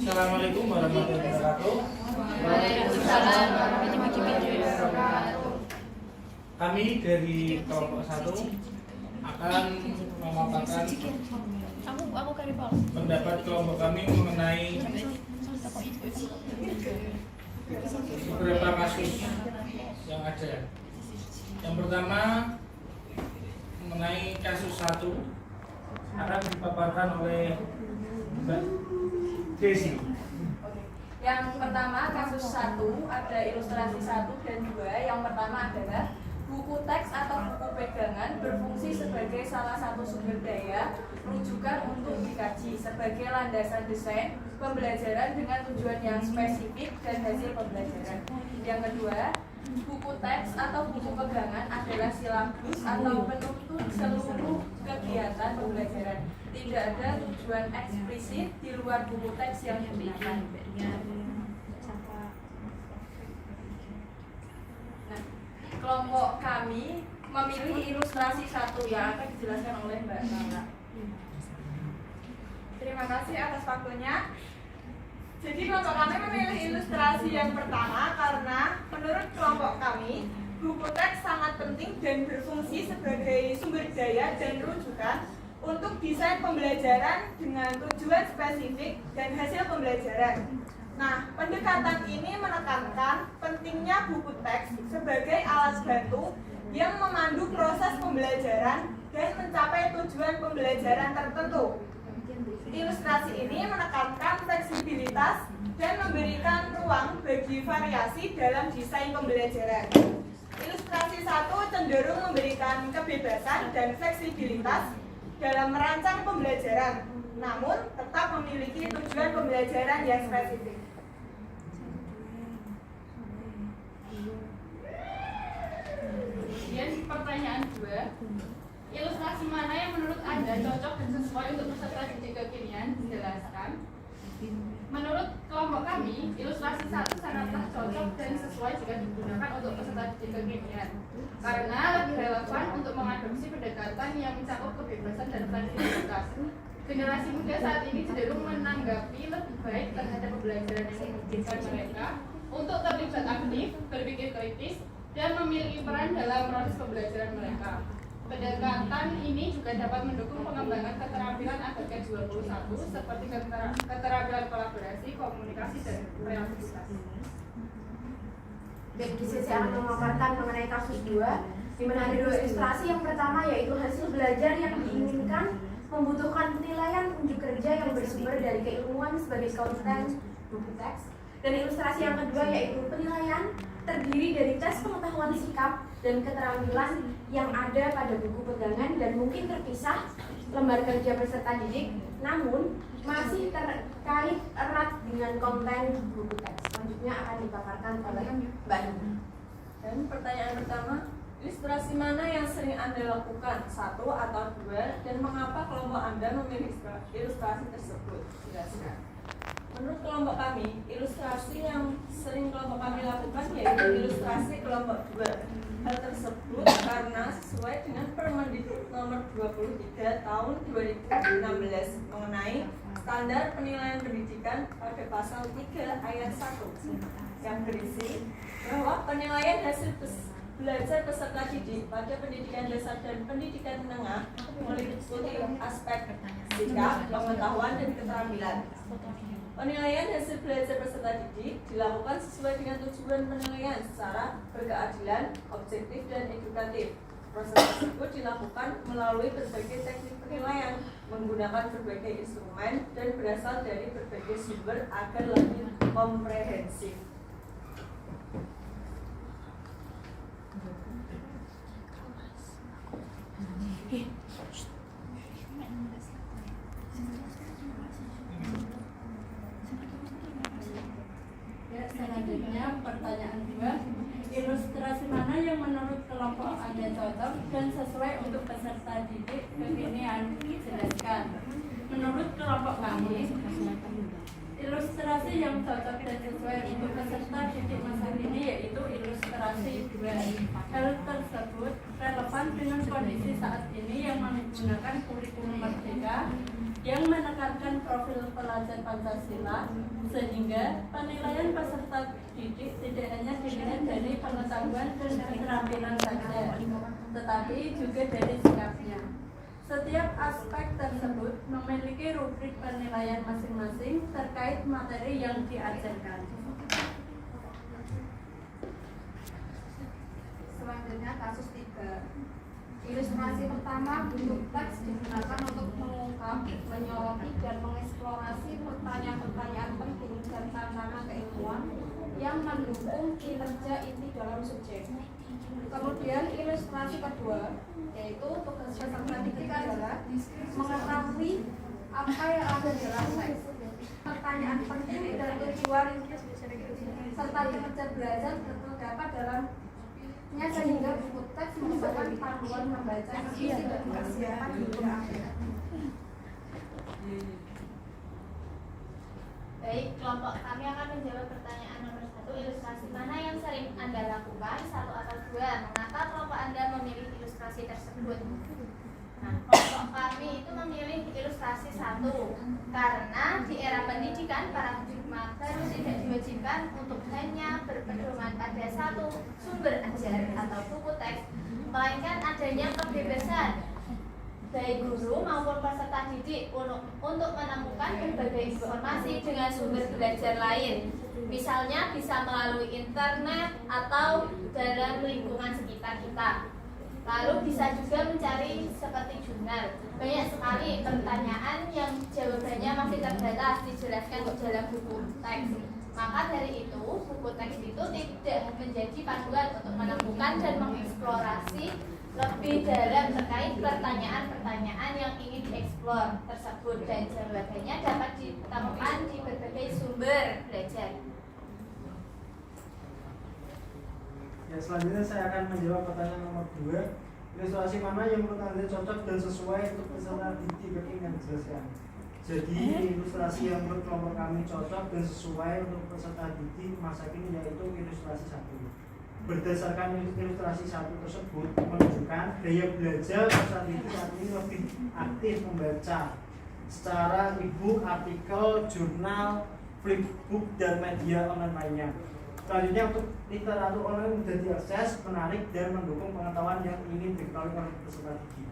Assalamualaikum warahmatullahi wabarakatuh. Waalaikumsalam warahmatullahi wabarakatuh. Kami dari kelompok 1 akan memaparkan pendapat kelompok kami mengenai beberapa kasus yang ada. Yang pertama mengenai kasus 1 akan dipaparkan oleh Mbak Desi. Yang pertama kasus 1 ada ilustrasi 1 dan 2. Yang pertama adalah buku teks atau buku pegangan berfungsi sebagai salah satu sumber daya rujukan untuk dikaji sebagai landasan desain pembelajaran dengan tujuan yang spesifik dan hasil pembelajaran. Yang kedua, buku teks atau buku pegangan adalah silabus atau penuntun seluruh kegiatan pembelajaran. Tidak ada tujuan eksplisit di luar buku teks yang digunakan. Nah, kelompok kami memilih ilustrasi 1 yang akan dijelaskan oleh Mbak Nara. Terima kasih atas waktunya. Jadi kelompok kami memilih ilustrasi yang pertama karena menurut kelompok kami buku teks sangat penting dan berfungsi sebagai sumber daya dan rujukan untuk desain pembelajaran dengan tujuan spesifik dan hasil pembelajaran. Nah, pendekatan ini menekankan pentingnya buku teks sebagai alat bantu yang memandu proses pembelajaran dan mencapai tujuan pembelajaran tertentu. Ilustrasi ini menekankan fleksibilitas dan memberikan ruang bagi variasi dalam desain pembelajaran. Ilustrasi 1 cenderung memberikan kebebasan dan fleksibilitas dalam merancang pembelajaran, namun tetap memiliki tujuan pembelajaran yang spesifik. Kemudian pertanyaan 2, ilustrasi mana yang menurut Anda cocok dan sesuai untuk peserta didik kekinian? Dijelaskan. Menurut kelompok kami, ilustrasi 1 sangatlah cocok dan sesuai jika digunakan untuk peserta didik kekinian karena lebih relevan untuk mengadopsi pendekatan yang mencakup kebebasan dan fleksibilitas. Generasi muda saat ini cenderung menanggapi lebih baik terhadap pembelajaran yang memungkinkan mereka untuk terlibat aktif, berpikir kritis, dan memiliki peran dalam proses pembelajaran mereka. Pendekatan ini juga dapat mendukung pengembangan keterampilan ABK 21 seperti keterampilan kolaborasi, komunikasi, dan kreativitas. Baik, di sisi akan memaparkan mengenai kasus 2, di mana ada 2 ilustrasi. Yang pertama yaitu hasil belajar yang diinginkan membutuhkan penilaian unjuk kerja yang bersumber dari keilmuan sebagai konten buku teks. Dan ilustrasi yang kedua yaitu penilaian terdiri dari tes pengetahuan sikap dan keterampilan yang ada pada buku pegangan dan mungkin terpisah lembar kerja peserta didik, namun masih terkait erat dengan konten buku teks. Selanjutnya akan dipaparkan oleh Mbak Nina. Dan pertanyaan pertama, ilustrasi mana yang sering Anda lakukan? 1 atau 2, dan mengapa kelompok Anda memilih ilustrasi tersebut? Jelaskan. Menurut kelompok kami, ilustrasi yang sering kelompok kami lakukan yaitu ilustrasi kelompok 2. Hal tersebut karena sesuai dengan Permendikbud nomor 23 tahun 2016 mengenai standar penilaian pendidikan pada pasal 3 ayat 1 yang berisi bahwa penilaian hasil belajar peserta didik pada pendidikan dasar dan pendidikan menengah meliputi aspek sikap, pengetahuan, dan keterampilan. Penilaian hasil belajar peserta didik dilakukan sesuai dengan tujuan penilaian secara berkeadilan, objektif, dan edukatif. Proses tersebut dilakukan melalui berbagai teknik penilaian, menggunakan berbagai instrumen, dan berasal dari berbagai sumber agar lebih komprehensif. Selanjutnya pertanyaan 2, ilustrasi mana yang menurut kelompok Anda cocok dan sesuai untuk peserta didik kekinian? Jelaskan. Menurut kelompok kami, ilustrasi yang cocok dan sesuai untuk peserta didik masa kini yaitu ilustrasi 2. Hal tersebut relevan dengan kondisi saat ini yang menggunakan kurikulum merdeka yang menekankan profil pelajar Pancasila, sehingga penilaian peserta didik tidak hanya dilihat dari pengetahuan dan keterampilan saja, tetapi juga dari sikapnya. Setiap aspek tersebut memiliki rubrik penilaian masing-masing terkait materi yang diajarkan. Selanjutnya kasus 3. Ilustrasi pertama, bentuk teks digunakan untuk mengungkap, menyoroti, dan mengeksplorasi pertanyaan-pertanyaan penting dan tantangan keilmuan yang mendukung kinerja inti dalam subjek. Kemudian ilustrasi kedua, yaitu tugas peserta didik adalah mengetahui apa yang ada dalam teks, pertanyaan penting dan tujuan serta kinerja belajar terdapat dalam sehingga buku teks merupakan panduan membaca isi dan persiapan hidup akhirat. Baik, kelompok kami akan menjawab pertanyaan nomor 1. Ilustrasi mana yang sering Anda lakukan? 1 atau 2? Mengapa kelompok Anda memilih ilustrasi tersebut? Nah, kelompok kami itu memilih ilustrasi 1 karena di era pendidikan para guru baru tidak diwajibkan untuk hanya berpedoman pada satu sumber ajar atau buku teks, melainkan adanya kebebasan baik guru maupun peserta didik untuk menemukan berbagai informasi dengan sumber belajar lain. Misalnya bisa melalui internet atau dalam lingkungan sekitar kita. Lalu bisa juga mencari seperti jurnal. Banyak sekali pertanyaan yang jawabannya masih terbatas dijelaskan dalam buku teks. Maka dari itu, buku teks itu tidak menjadi panduan untuk menemukan dan mengeksplorasi lebih dalam terkait pertanyaan-pertanyaan yang ingin dieksplor tersebut, dan jawabannya dapat ditemukan di berbagai sumber belajar. Ya, selanjutnya saya akan menjawab pertanyaan nomor 2. Ilustrasi mana yang menurut Anda cocok dan sesuai untuk peserta didik kekinian? Jelaskan. Jadi ilustrasi yang menurut kelompok kami cocok dan sesuai untuk peserta didik masa kini yaitu ilustrasi 1. Berdasarkan ilustrasi 1 tersebut menunjukkan gaya belajar peserta didik saat ini lebih aktif membaca secara e-book, artikel, jurnal, flipbook, dan media online lainnya. Selanjutnya untuk literatur online mudah diakses, menarik, dan mendukung pengetahuan yang ingin diketahui oleh peserta didik.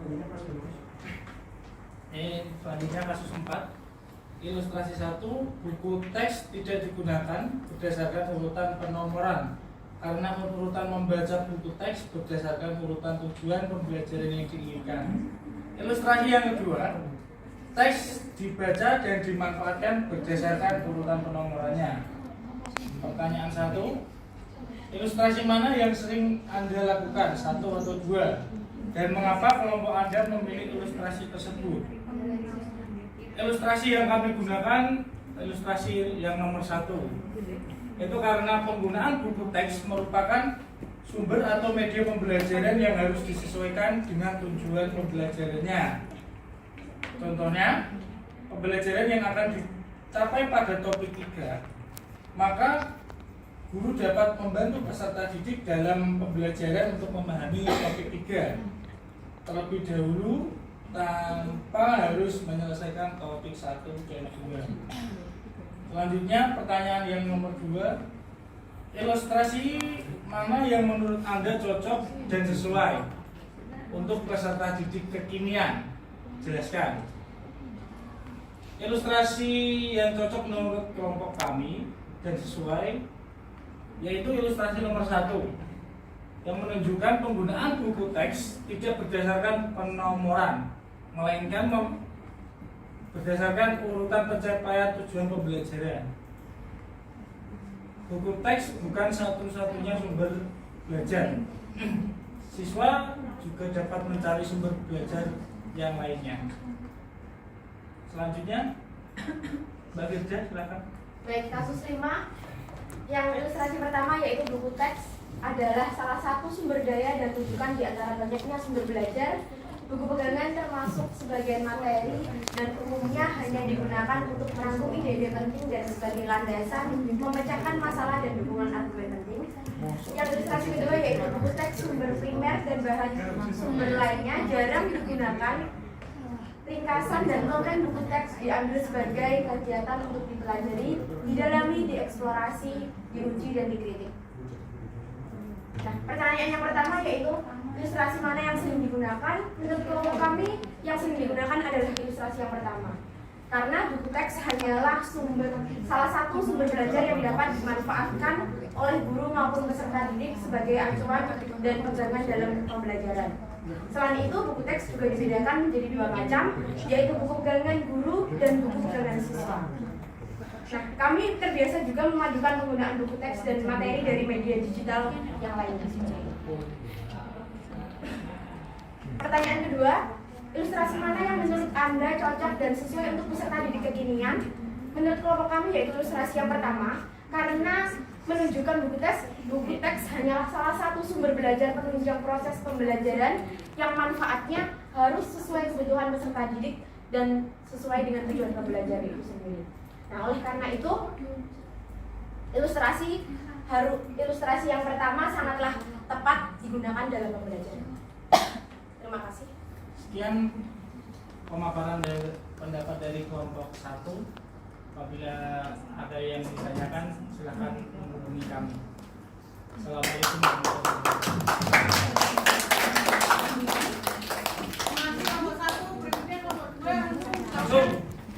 Selanjutnya selanjutnya kasus 4. Ilustrasi 1, buku teks tidak digunakan berdasarkan urutan penomoran karena urutan membaca buku teks berdasarkan urutan tujuan pembelajaran yang diinginkan. Ilustrasi yang kedua, teks dibaca dan dimanfaatkan berdasarkan urutan penomorannya. Pertanyaan 1, ilustrasi mana yang sering Anda lakukan? 1 atau 2? Dan mengapa kelompok Anda memilih ilustrasi tersebut? Ilustrasi yang kami gunakan, ilustrasi yang nomor 1. Itu karena penggunaan buku teks merupakan sumber atau media pembelajaran yang harus disesuaikan dengan tujuan pembelajarannya. Contohnya, pembelajaran yang akan dicapai pada topik 3, maka guru dapat membantu peserta didik dalam pembelajaran untuk memahami topik 3 terlebih dahulu tanpa harus menyelesaikan topik 1 dan 2. Selanjutnya pertanyaan yang nomor 2, ilustrasi mana yang menurut Anda cocok dan sesuai untuk peserta didik kekinian? Jelaskan. Ilustrasi yang cocok menurut kelompok kami dan sesuai yaitu ilustrasi nomor 1 yang menunjukkan penggunaan buku teks tidak berdasarkan penomoran melainkan berdasarkan urutan pencapaian tujuan pembelajaran. Buku teks bukan satu-satunya sumber belajar. Siswa juga dapat mencari sumber belajar yang lainnya. Selanjutnya Mbak Firja, silakan. Baik, kasus 5 yang ilustrasi pertama yaitu buku teks adalah salah satu sumber daya dan rujukan di antara banyaknya sumber belajar. Buku pegangan termasuk sebagian materi dan umumnya hanya digunakan untuk merangkum ide-ide penting dan sebagai landasan memecahkan masalah dan dukungan argumen penting. Yang ilustrasi kedua yaitu buku teks sumber primer dan bahan sumber lainnya jarang digunakan ringkasan dan konten buku teks diambil sebagai kegiatan untuk dipelajari, didalami, dieksplorasi, diuji, dan dikritik. Nah, pertanyaan yang pertama yaitu ilustrasi mana yang sering digunakan? Menurut kelompok kami, yang sering digunakan adalah ilustrasi yang pertama. Karena buku teks hanyalah salah satu sumber belajar yang dapat dimanfaatkan oleh guru maupun peserta didik sebagai acuan dan pegangan dalam pembelajaran. Selain itu, buku teks juga dibedakan menjadi dua macam, yaitu buku pegangan guru dan buku pegangan siswa. Nah, kami terbiasa juga memadukan penggunaan buku teks dan materi dari media digital yang lainnya. Pertanyaan kedua, ilustrasi mana yang menurut Anda cocok dan sesuai untuk peserta didik kekinian? Menurut kelompok kami yaitu ilustrasi yang pertama, karena menunjukkan buku teks hanyalah salah satu sumber belajar penunjang proses pembelajaran yang manfaatnya harus sesuai kebutuhan peserta didik dan sesuai dengan tujuan pembelajaran itu sendiri. Nah, oleh karena itu ilustrasi yang pertama sangatlah tepat digunakan dalam pembelajaran. Terima kasih. Sekian pemaparan dari pendapat dari kelompok 1. Apabila ada yang ditanyakan, silakan menghubungi kami. Assalamualaikum warahmatullahi wabarakatuh.